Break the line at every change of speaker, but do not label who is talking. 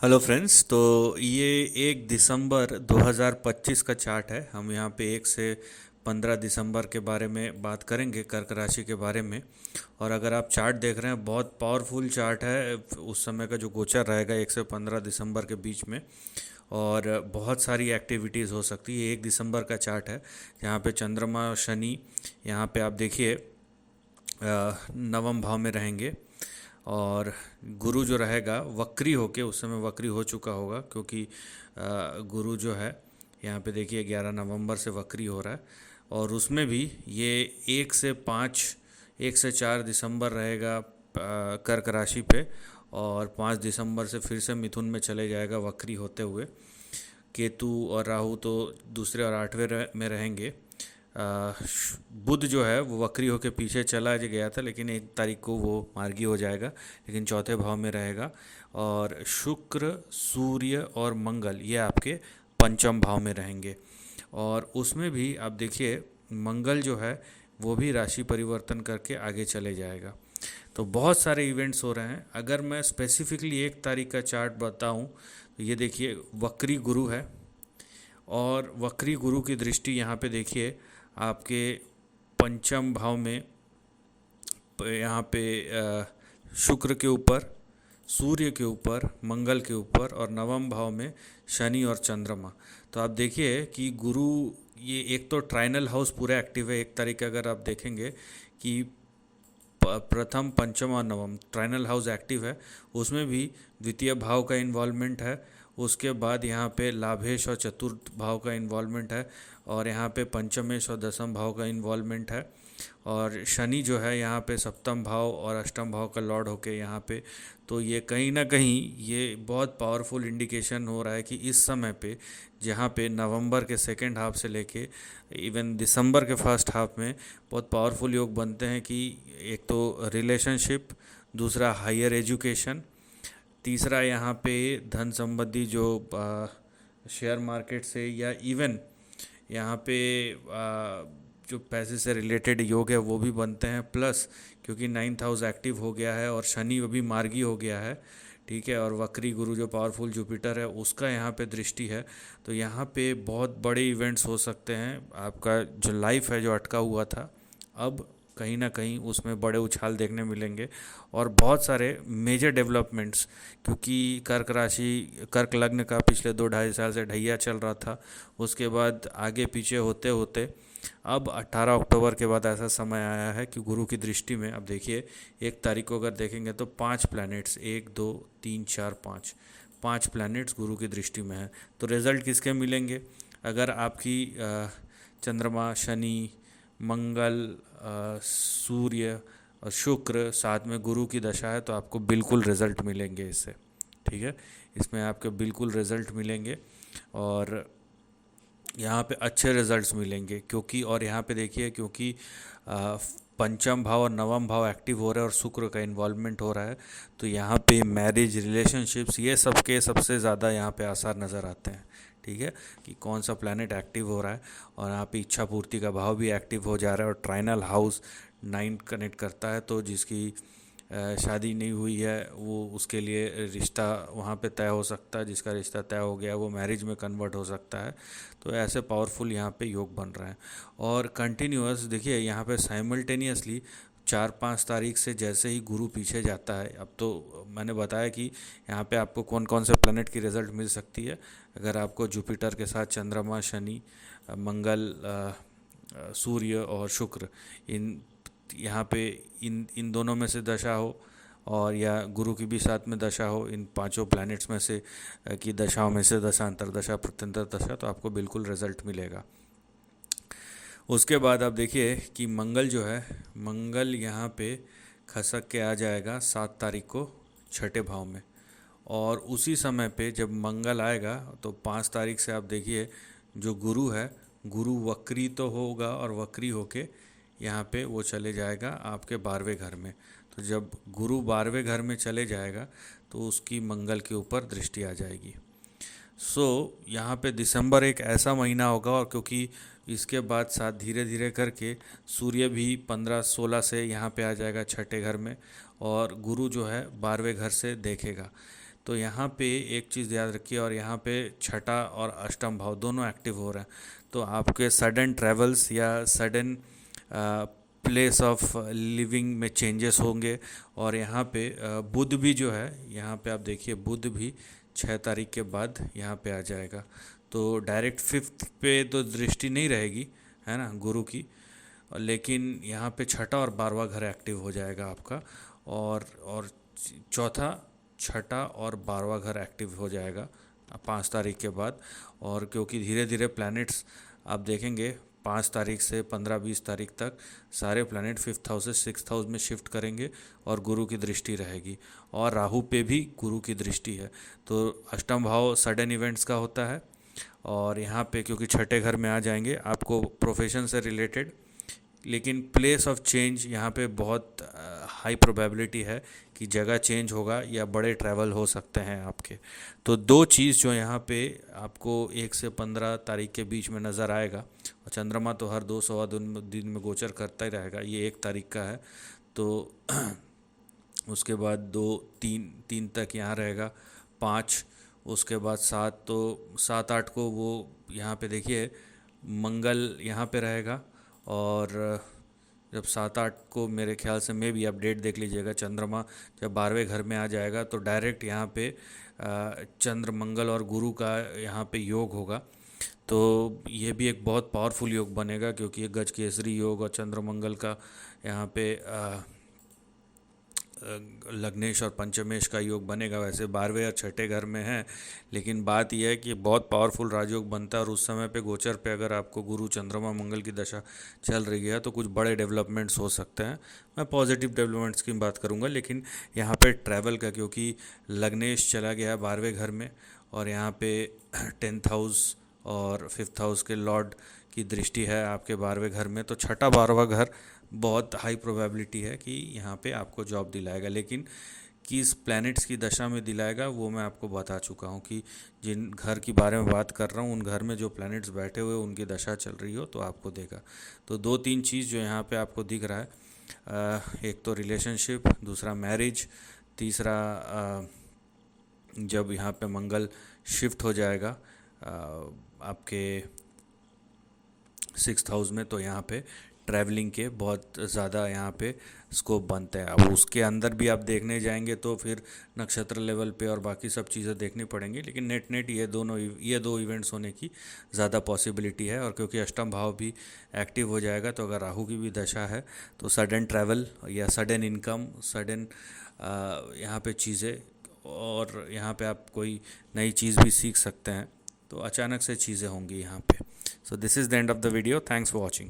Hello friends. तो ये 1 दिसंबर 2025 का चार्ट है। हम यहाँ पे 1 से 15 दिसंबर के बारे में बात करेंगे, कर्क राशि के बारे में। और अगर आप चार्ट देख रहे हैं, बहुत पावरफुल चार्ट है। उस समय का जो गोचर रहेगा 1 से 15 दिसंबर के बीच में, और बहुत सारी एक्टिविटीज़ हो सकती है। 1 दिसंबर का चार्ट है, यहाँ पे चंद्रमा और शनि, यहाँ पे आप देखिए नवम भाव में रहेंगे। और गुरु जो रहेगा वक्री होके, उस समय वक्री हो चुका होगा, क्योंकि गुरु जो है यहाँ पे देखिए 11 नवंबर से वक्री हो रहा है। और उसमें भी ये 1 से 4 दिसंबर रहेगा कर्क राशि पे, और 5 दिसंबर से फिर से मिथुन में चले जाएगा वक्री होते हुए। केतु और राहु तो दूसरे और आठवें में रहेंगे। बुध जो है वो वक्री होकर पीछे चला गया था, लेकिन 1 तारीख को वो मार्गी हो जाएगा, लेकिन चौथे भाव में रहेगा। और शुक्र, सूर्य और मंगल ये आपके पंचम भाव में रहेंगे। और उसमें भी आप देखिए मंगल जो है वो भी राशि परिवर्तन करके आगे चले जाएगा। तो बहुत सारे इवेंट्स हो रहे हैं। अगर मैं स्पेसिफिकली 1 तारीख का चार्ट बताऊं, तो ये देखिए वक्री गुरु है, और वक्री गुरु की दृष्टि यहाँ पे देखिए आपके पंचम भाव में, यहाँ पे शुक्र के ऊपर, सूर्य के ऊपर, मंगल के ऊपर, और नवम भाव में शनि और चंद्रमा। तो आप देखिए कि गुरु, ये एक तो ट्राइनल हाउस पूरा एक्टिव है 1 तारीख का। अगर आप देखेंगे कि प्रथम, पंचम और नवम ट्राइनल हाउस एक्टिव है, उसमें भी द्वितीय भाव का इन्वॉल्वमेंट है। उसके बाद यहाँ पे लाभेश और चतुर्थ भाव का इन्वॉल्वमेंट है, और यहाँ पे पंचमेश और दसम भाव का इन्वॉल्वमेंट है। और शनि जो है यहाँ पे सप्तम भाव और अष्टम भाव का लॉर्ड होके यहाँ पे, तो ये कहीं ना कहीं ये बहुत पावरफुल इंडिकेशन हो रहा है कि इस समय पे, जहाँ पे नवंबर के सेकेंड हाफ से लेके इवन दिसंबर के फर्स्ट हाफ में बहुत पावरफुल योग बनते हैं कि एक तो रिलेशनशिप, दूसरा हायर एजुकेशन, तीसरा यहाँ पे धन संबंधी जो शेयर मार्केट से, या इवन यहाँ पे जो पैसे से रिलेटेड योग है वो भी बनते हैं। प्लस क्योंकि 9th हाउस एक्टिव हो गया है और शनि अभी मार्गी हो गया है, ठीक है, और वक्री गुरु जो पावरफुल जुपिटर है उसका यहाँ पे दृष्टि है। तो यहाँ पे बहुत बड़े इवेंट्स हो सकते हैं। आपका जो लाइफ है जो अटका हुआ था, अब कहीं ना कहीं उसमें बड़े उछाल देखने मिलेंगे, और बहुत सारे मेजर डेवलपमेंट्स। क्योंकि कर्क राशि, कर्क लग्न का पिछले 2 ढाई साल से ढैया चल रहा था, उसके बाद आगे पीछे होते होते अब 18 अक्टूबर के बाद ऐसा समय आया है कि गुरु की दृष्टि में, अब देखिए 1 तारीख को अगर देखेंगे तो 5 प्लैनेट्स, 1 2 3 4 5, 5 प्लैनेट्स गुरु की दृष्टि में है। तो रिजल्ट किसके मिलेंगे? अगर आपकी चंद्रमा, शनि, मंगल, सूर्य और शुक्र साथ में गुरु की दशा है, तो आपको बिल्कुल रिजल्ट मिलेंगे इससे, ठीक है। इसमें आपके बिल्कुल रिजल्ट मिलेंगे, और यहाँ पे अच्छे रिजल्ट्स मिलेंगे। क्योंकि, और यहाँ पे देखिए, क्योंकि पंचम भाव और नवम भाव एक्टिव हो रहा है और शुक्र का इन्वॉल्वमेंट हो रहा है, तो यहाँ पे मैरिज, रिलेशनशिप्स, ये सब के सबसे ज़्यादा यहाँ पे आसार नज़र आते हैं, ठीक है, कि कौन सा प्लैनेट एक्टिव हो रहा है। और यहाँ पे इच्छा पूर्ति का भाव भी एक्टिव हो जा रहा है, और ट्राइनल हाउस 9 कनेक्ट करता है। तो जिसकी शादी नहीं हुई है वो, उसके लिए रिश्ता वहाँ पे तय हो सकता है, जिसका रिश्ता तय हो गया वो मैरिज में कन्वर्ट हो सकता है। तो ऐसे पावरफुल यहाँ पे योग बन रहे हैं। और कंटिन्यूअस देखिए यहाँ पे साइमल्टेनियसली 4 5 तारीख से जैसे ही गुरु पीछे जाता है, अब तो मैंने बताया कि यहाँ पे आपको कौन कौन से प्लैनेट की रिजल्ट मिल सकती है। अगर आपको जुपिटर के साथ चंद्रमा, शनि, मंगल, सूर्य और शुक्र, इन यहाँ पे इन दोनों में से दशा हो, और या गुरु की भी साथ में दशा हो, इन पांचों प्लैनेट्स में से की दशाओं में से दशा, अंतरदशा, प्रत्यंतर दशा, तो आपको बिल्कुल रिजल्ट मिलेगा। उसके बाद आप देखिए कि मंगल जो है, मंगल यहाँ पे खसक के आ जाएगा 7 तारीख को छठे भाव में। और उसी समय पे जब मंगल आएगा तो 5 तारीख से आप देखिए जो गुरु है, गुरु वक्री तो होगा, और वक्री होके यहाँ पे वो चले जाएगा आपके 12वें घर में। तो जब गुरु 12वें घर में चले जाएगा तो उसकी मंगल के ऊपर दृष्टि आ जाएगी। यहाँ पे दिसंबर एक ऐसा महीना होगा, और क्योंकि इसके बाद साथ धीरे धीरे करके सूर्य भी 15 16 से यहाँ पे आ जाएगा छठे घर में, और गुरु जो है 12वें घर से देखेगा। तो यहाँ पे एक चीज़ याद रखिए, और यहाँ पे छठा और अष्टम भाव दोनों एक्टिव हो रहे हैं, तो आपके सडन ट्रेवल्स या सडन प्लेस ऑफ लिविंग में चेंजेस होंगे। और यहाँ पे बुध भी जो है, यहाँ पे आप देखिए बुध भी 6 तारीख के बाद यहाँ पे आ जाएगा। तो डायरेक्ट 5th पे तो दृष्टि नहीं रहेगी, है ना, गुरु की, लेकिन यहाँ पे छठा और 12वां घर एक्टिव हो जाएगा आपका। और चौथा, छठा और 12वां घर एक्टिव हो जाएगा 5 तारीख के बाद। और क्योंकि धीरे धीरे प्लैनेट्स आप देखेंगे 5 तारीख से 15-20 तारीख तक सारे प्लैनेट 5th हाउस से 6th हाउस में शिफ्ट करेंगे और गुरु की दृष्टि रहेगी, और राहु पे भी गुरु की दृष्टि है। तो अष्टम भाव सडन इवेंट्स का होता है, और यहाँ पे क्योंकि छठे घर में आ जाएंगे आपको प्रोफेशन से रिलेटेड, लेकिन प्लेस ऑफ चेंज यहाँ पे बहुत हाई प्रोबेबिलिटी है कि जगह चेंज होगा या बड़े ट्रैवल हो सकते हैं आपके। तो दो चीज़ जो यहाँ पे आपको 1 से 15 तारीख के बीच में नज़र आएगा, और चंद्रमा तो हर 2 सवा दिन में गोचर करता ही रहेगा, ये 1 तारीख का है, तो उसके बाद 2 3 तक यहाँ रहेगा, 5, उसके बाद 7, तो 7-8 को वो यहाँ पे देखिए मंगल यहाँ पे रहेगा। और जब 7-8 को मेरे ख्याल से मैं भी अपडेट देख लीजिएगा, चंद्रमा जब 12वें घर में आ जाएगा तो डायरेक्ट यहाँ पे चंद्र मंगल और गुरु का यहाँ पे योग होगा। तो ये भी एक बहुत पावरफुल योग बनेगा, क्योंकि ये गज केसरी योग और चंद्र मंगल का यहाँ पे लग्नेश और पंचमेश का योग बनेगा। वैसे 12वें और छठे घर में है, लेकिन बात यह है कि बहुत पावरफुल राजयोग बनता है, और उस समय पे गोचर पे अगर आपको गुरु चंद्रमा मंगल की दशा चल रही है तो कुछ बड़े डेवलपमेंट्स हो सकते हैं। मैं पॉजिटिव डेवलपमेंट्स की बात करूँगा, लेकिन यहाँ पे ट्रैवल का, क्योंकि लग्नेश चला गया है 12वें घर में, और यहाँ पे 10th हाउस और 5th हाउस के लॉर्ड की दृष्टि है आपके 12वें घर में, तो छठा 12वां घर बहुत हाई प्रोबेबिलिटी है कि यहाँ पे आपको जॉब दिलाएगा। लेकिन किस प्लैनेट्स की दशा में दिलाएगा वो मैं आपको बता चुका हूँ, कि जिन घर की बारे में बात कर रहा हूँ उन घर में जो प्लैनेट्स बैठे हुए उनकी दशा चल रही हो तो आपको देगा। तो 2-3 चीज़ जो यहाँ पे आपको दिख रहा है, एक तो रिलेशनशिप, दूसरा मैरिज, तीसरा जब यहाँ पे मंगल शिफ्ट हो जाएगा आपके 6th हाउस में, तो यहाँ पे ट्रैवलिंग के बहुत ज़्यादा यहाँ पे स्कोप बनते हैं। अब उसके अंदर भी आप देखने जाएंगे तो फिर नक्षत्र लेवल पे और बाकी सब चीज़ें देखनी पड़ेंगी, लेकिन नेट ये दो इवेंट्स होने की ज़्यादा पॉसिबिलिटी है। और क्योंकि अष्टम भाव भी एक्टिव हो जाएगा, तो अगर राहु की भी दशा है तो सडन ट्रैवल या सडन इनकम, सडन यहाँ पे चीज़ें, और यहाँ पे आप कोई नई चीज़ भी सीख सकते हैं, तो अचानक से चीज़ें होंगी यहाँ पे। So this is the end of the video, thanks for watching.